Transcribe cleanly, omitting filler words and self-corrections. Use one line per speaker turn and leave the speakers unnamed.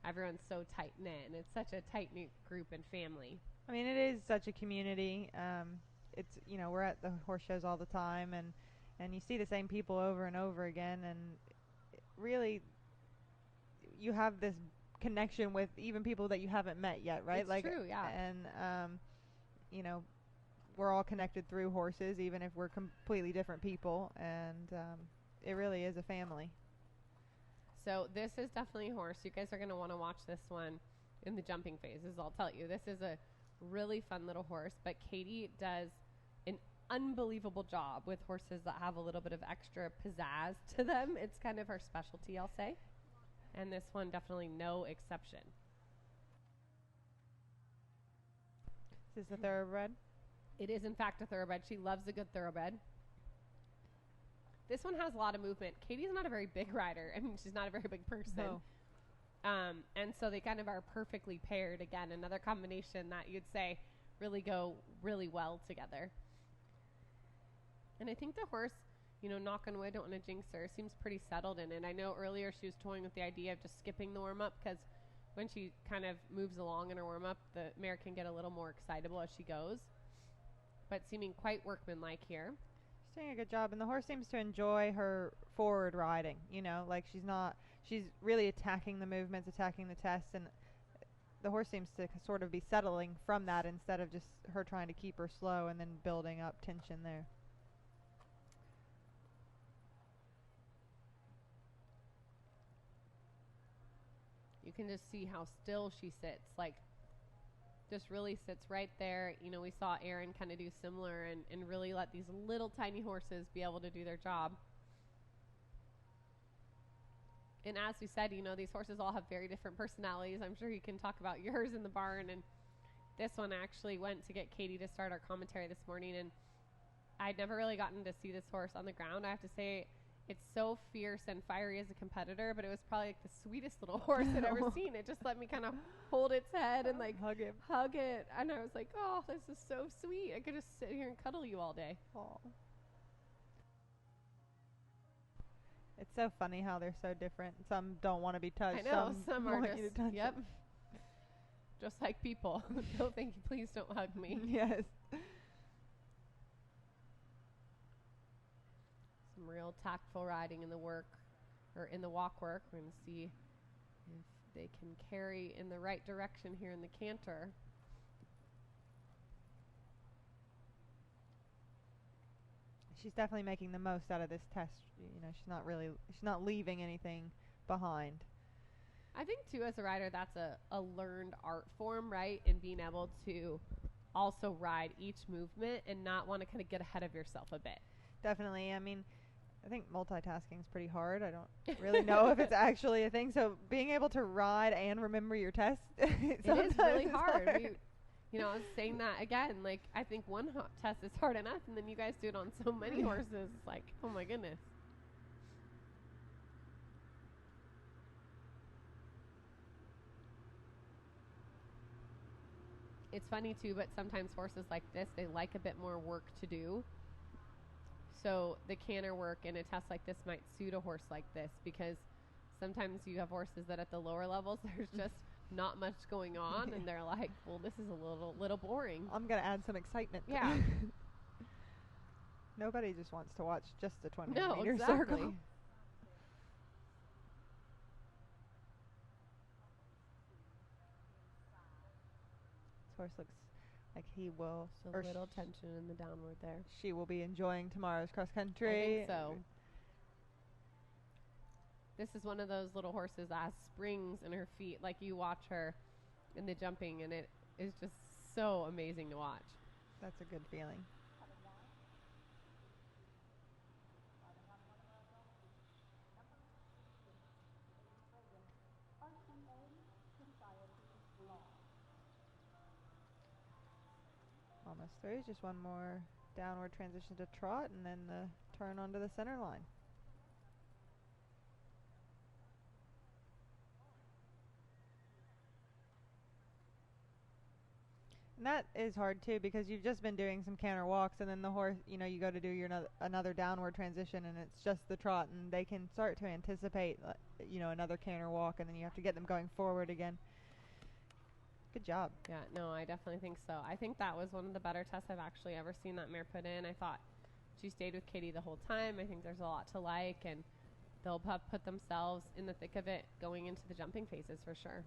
everyone's so tight-knit, and it's such a tight-knit group and family.
I mean, it is such a community. It's, you know, we're at the horse shows all the time, and you see the same people over and over again, and really you have this connection with even people that you haven't met yet, right?
It's true, yeah.
And you know, we're all connected through horses, even if we're completely different people, and it really is a family.
So this is definitely a horse. You guys are going to want to watch this one in the jumping phases, I'll tell you. This is a really fun little horse, but Katie does an unbelievable job with horses that have a little bit of extra pizzazz to them. It's kind of her specialty, I'll say. And this one definitely no exception.
Is this a thoroughbred?
It is, in fact, a thoroughbred. She loves a good thoroughbred. This one has a lot of movement. Katie's not a very big rider. I mean, she's not a very big person.
No.
And so they kind of are perfectly paired. Again, another combination that you'd say really go really well together. And I think the horse, you know, knock on wood, don't want to jinx her, seems pretty settled in it. I know earlier she was toying with the idea of just skipping the warm-up because when she kind of moves along in her warm-up, the mare can get a little more excitable as she goes. But seeming quite workmanlike here.
She's doing a good job, and the horse seems to enjoy her forward riding, you know, like she's really attacking the movements, attacking the tests, and the horse seems to sort of be settling from that instead of just her trying to keep her slow and then building up tension there.
You can just see how still she sits, like just really sits right there. You know, we saw Erin kind of do similar and really let these little tiny horses be able to do their job. And as we said, you know, these horses all have very different personalities. I'm sure you can talk about yours in the barn. And this one actually went to get Katie to start our commentary this morning. And I'd never really gotten to see this horse on the ground. I have to say, it's so fierce and fiery as a competitor, but it was probably like the sweetest little horse I'd ever seen. It just let me kind of hold its head and like
hug it.
And I was like, oh, this is so sweet. I could just sit here and cuddle you all day.
Aww. It's so funny how they're so different. Some don't want to be touched.
I know, some are
want you to touch
yep.
them.
Just like people. No, thank you. Please don't hug me.
Yes.
Some real tactful riding in the walk work. We're going to see if they can carry in the right direction here in the canter.
She's definitely making the most out of this test. You know, she's not leaving anything behind.
I think too, as a rider, that's a learned art form, right? And being able to also ride each movement and not want to kind of get ahead of yourself a bit.
Definitely. I mean, I think multitasking is pretty hard. I don't really know if it's actually a thing. So being able to ride and remember your test,
it is really hard. You know, I was saying that again. Like, I think one test is hard enough, and then you guys do it on so many horses. It's like, oh my goodness. It's funny too, but sometimes horses like this, they like a bit more work to do. So the canter work in a test like this might suit a horse like this, because sometimes you have horses that at the lower levels, there's just not much going on, and they're like, well, this is a little boring.
I'm going to add some excitement.
Yeah.
Nobody just wants to watch just a 20
no,
meter
exactly.
circle. This horse looks like he will.
Just a little tension in the downward there.
She will be enjoying tomorrow's cross country.
I think so. This is one of those little horses that has springs in her feet. Like, you watch her in the jumping, and it is just so amazing to watch.
That's a good feeling. Almost through. Just one more downward transition to trot, and then the turn onto the center line. And that is hard too because you've just been doing some canter walks, and then the horse, you go to do your another downward transition, and it's just the trot, and they can start to anticipate, another canter walk, and then you have to get them going forward again. Good job.
Yeah, no, I definitely think so. I think that was one of the better tests I've actually ever seen that mare put in. I thought she stayed with Katie the whole time. I think there's a lot to like, and they'll put themselves in the thick of it going into the jumping phases for sure.